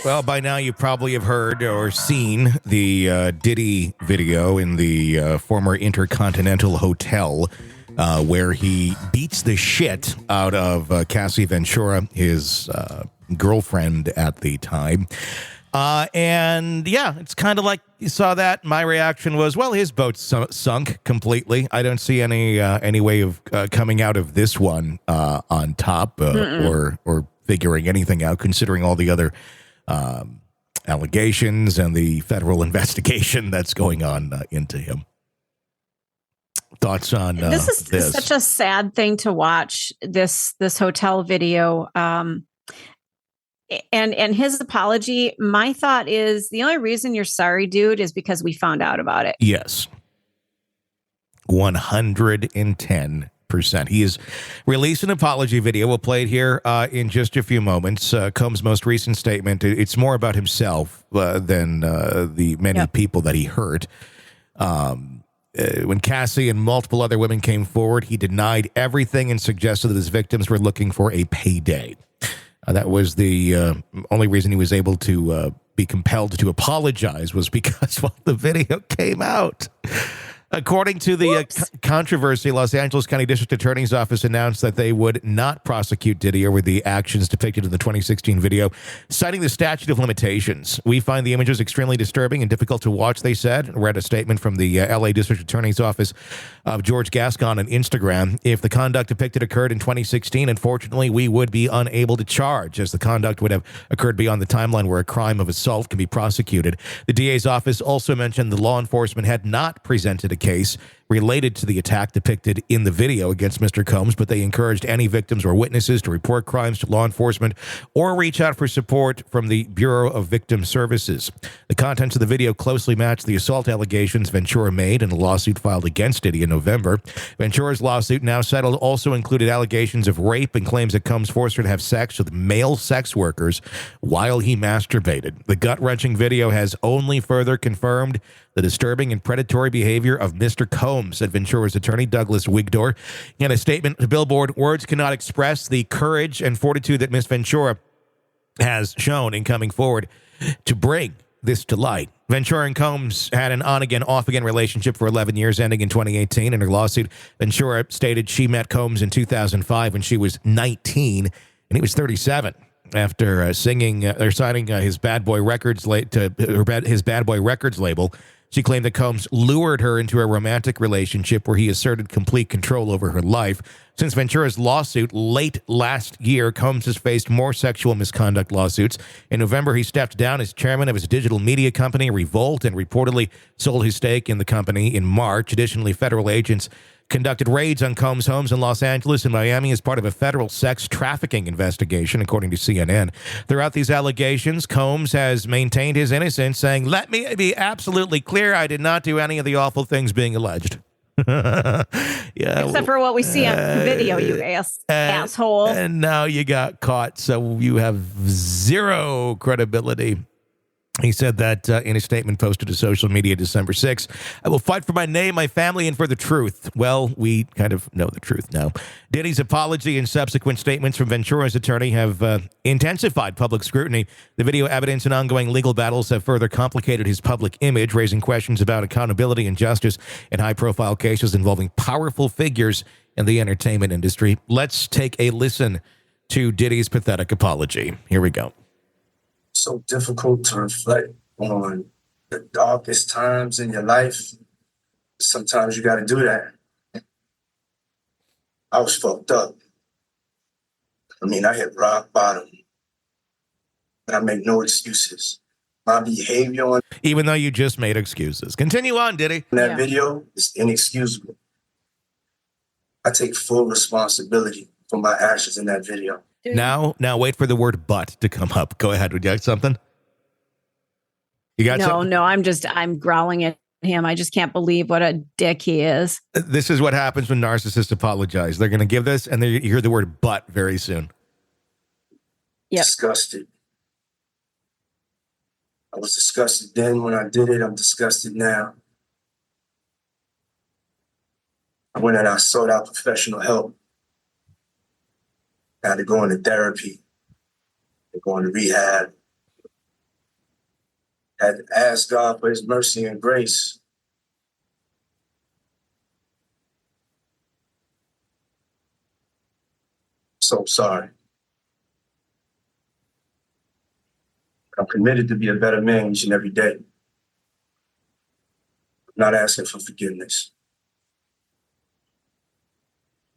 Well, by now you probably have heard or seen the Diddy video in the former Intercontinental Hotel where he beats the shit out of Cassie Ventura, his girlfriend at the time. And yeah, it's kind of like you saw that. My reaction was, well, his boat's sunk completely. I don't see any way of coming out of this one on top or figuring anything out, considering all the other allegations and the federal investigation that's going on into him. Thoughts on this is such a sad thing to watch, this hotel video. And his apology, my thought is the only reason you're sorry, dude, is because we found out about it. Yes. 110%. He has released an apology video. We'll play it here in just a few moments. Combs' most recent statement, it's more about himself than the many people that he hurt. When Cassie and multiple other women came forward, he denied everything and suggested that his victims were looking for a payday. That was the only reason he was able to be compelled to apologize, was because the video came out. According to the controversy, Los Angeles County District Attorney's Office announced that they would not prosecute Diddy over the actions depicted in the 2016 video, citing the statute of limitations. We find the images extremely disturbing and difficult to watch, they said. Read a statement from the LA District Attorney's Office of George Gascon on Instagram. If the conduct depicted occurred in 2016, unfortunately, we would be unable to charge, as the conduct would have occurred beyond the timeline where a crime of assault can be prosecuted. The DA's office also mentioned the law enforcement had not presented a case related to the attack depicted in the video against Mr. Combs, but they encouraged any victims or witnesses to report crimes to law enforcement or reach out for support from the Bureau of Victim Services. The contents of the video closely matched the assault allegations Ventura made in a lawsuit filed against Diddy in November. Ventura's lawsuit, now settled, also included allegations of rape and claims that Combs forced her to have sex with male sex workers while he masturbated. The gut-wrenching video has only further confirmed the disturbing and predatory behavior of Mr. Combs, said Ventura's attorney, Douglas Wigdor. In a statement to Billboard, words cannot express the courage and fortitude that Miss Ventura has shown in coming forward to bring this to light. Ventura and Combs had an on-again, off-again relationship for 11 years, ending in 2018. In her lawsuit, Ventura stated she met Combs in 2005 when she was 19 and he was 37. After signing his Bad Boy Records his Bad Boy Records label, she claimed that Combs lured her into a romantic relationship where he asserted complete control over her life. Since Ventura's lawsuit late last year, Combs has faced more sexual misconduct lawsuits. In November, he stepped down as chairman of his digital media company, Revolt, and reportedly sold his stake in the company in March. Additionally, federal agents conducted raids on Combs' homes in Los Angeles and Miami as part of a federal sex trafficking investigation, according to CNN. Throughout these allegations, Combs has maintained his innocence, saying, "Let me be absolutely clear, I did not do any of the awful things being alleged." Except for what we see on the video, you asshole. And now you got caught, so you have zero credibility. He said that in a statement posted to social media December 6th, "I will fight for my name, my family, and for the truth." Well, we kind of know the truth now. Diddy's apology and subsequent statements from Ventura's attorney have intensified public scrutiny. The video evidence and ongoing legal battles have further complicated his public image, raising questions about accountability and justice in high-profile cases involving powerful figures in the entertainment industry. Let's take a listen to Diddy's pathetic apology. Here we go. So difficult to reflect on the darkest times in your life. Sometimes you got to do that. I was fucked up. I hit rock bottom. And I make no excuses. My behavior on Even though you just made excuses. Continue on, Diddy. that video is inexcusable. I take full responsibility for my actions in that video. Now wait for the word "but" to come up. Go ahead. Would you like something? You got something? No, I'm growling at him. I just can't believe what a dick he is. This is what happens when narcissists apologize. They're going to give this, and you hear the word "but" very soon. Yep. Disgusted. I was disgusted then when I did it. I'm disgusted now. I went and I sought out professional help. I had to go into therapy, and go into rehab. Had asked God for his mercy and grace. So sorry. I'm committed to be a better man each and every day. I'm not asking for forgiveness.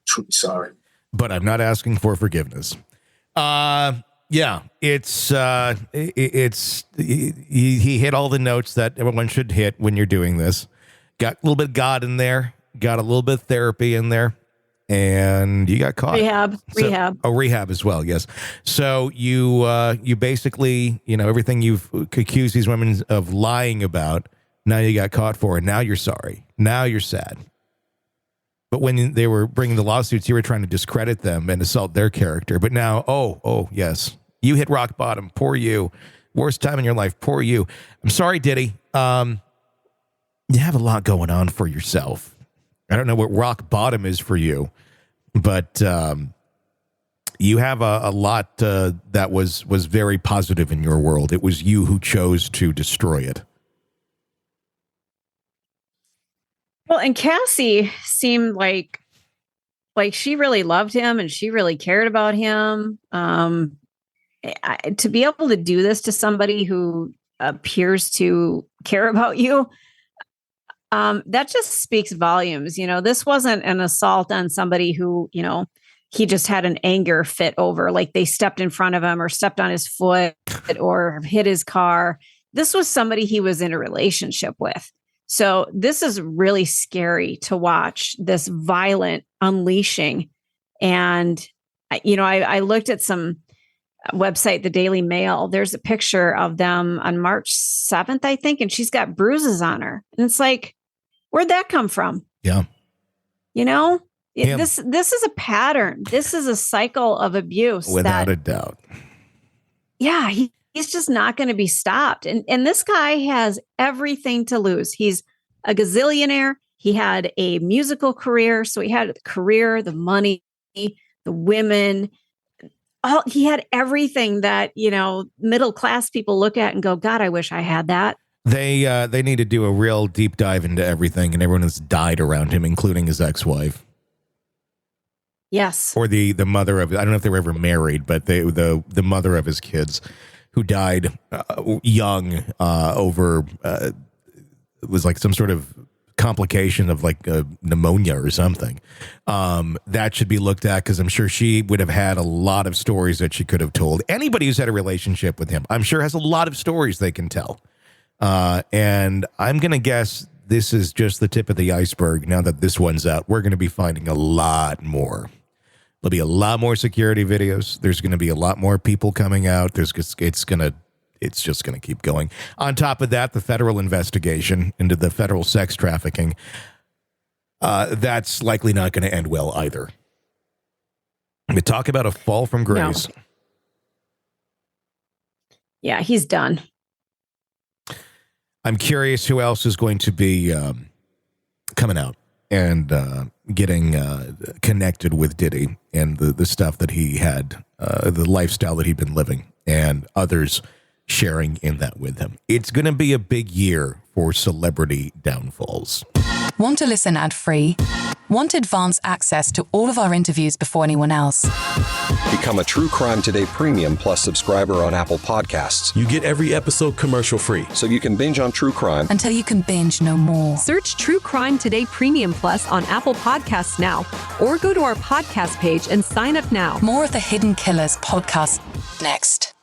Truly sorry. But I'm not asking for forgiveness. Yeah, he hit all the notes that everyone should hit when you're doing this. Got a little bit of God in there, got a little bit of therapy in there, and you got caught. Rehab. Oh, rehab as well, yes. So you basically, everything you've accused these women of lying about, now you got caught for, and now you're sorry. Now you're sad. But when they were bringing the lawsuits, you were trying to discredit them and assault their character. But now, oh, yes, you hit rock bottom. Poor you. Worst time in your life. Poor you. I'm sorry, Diddy. You have a lot going on for yourself. I don't know what rock bottom is for you, but you have a lot that was very positive in your world. It was you who chose to destroy it. Well, and Cassie seemed like she really loved him and she really cared about him. To be able to do this to somebody who appears to care about you, that just speaks volumes. This wasn't an assault on somebody who, he just had an anger fit over, like they stepped in front of him or stepped on his foot or hit his car. This was somebody he was in a relationship with. So this is really scary to watch, this violent unleashing. And, I looked at some website, the Daily Mail. There's a picture of them on March 7th, I think, and she's got bruises on her. And it's like, where'd that come from? Yeah. This is a pattern. This is a cycle of abuse. Without a doubt. Yeah, he's just not going to be stopped. And this guy has everything to lose. He's a gazillionaire. He had a musical career. So he had the career, the money, the women. He had everything that, middle class people look at and go, God, I wish I had that. They need to do a real deep dive into everything and everyone that's died around him, including his ex-wife. Yes. Or the mother of, I don't know if they were ever married, but the mother of his kids who died young over, it was like some sort of complication of like pneumonia or something. That should be looked at because I'm sure she would have had a lot of stories that she could have told. Anybody who's had a relationship with him, I'm sure has a lot of stories they can tell. And I'm going to guess this is just the tip of the iceberg. Now that this one's out, we're going to be finding a lot more. There'll be a lot more security videos. There's going to be a lot more people coming out. It's just going to keep going. On top of that, the federal investigation into the federal sex trafficking, that's likely not going to end well either. We talk about a fall from grace. No. Yeah, he's done. I'm curious who else is going to be coming out and getting connected with Diddy and the stuff that he had, the lifestyle that he'd been living, and others sharing in that with him. It's going to be a big year for celebrity downfalls. Want to listen ad-free? Want advanced access to all of our interviews before anyone else? Become a True Crime Today Premium Plus subscriber on Apple Podcasts. You get every episode commercial-free. So you can binge on true crime until you can binge no more. Search True Crime Today Premium Plus on Apple Podcasts now, or go to our podcast page and sign up now. More of the Hidden Killers podcast next.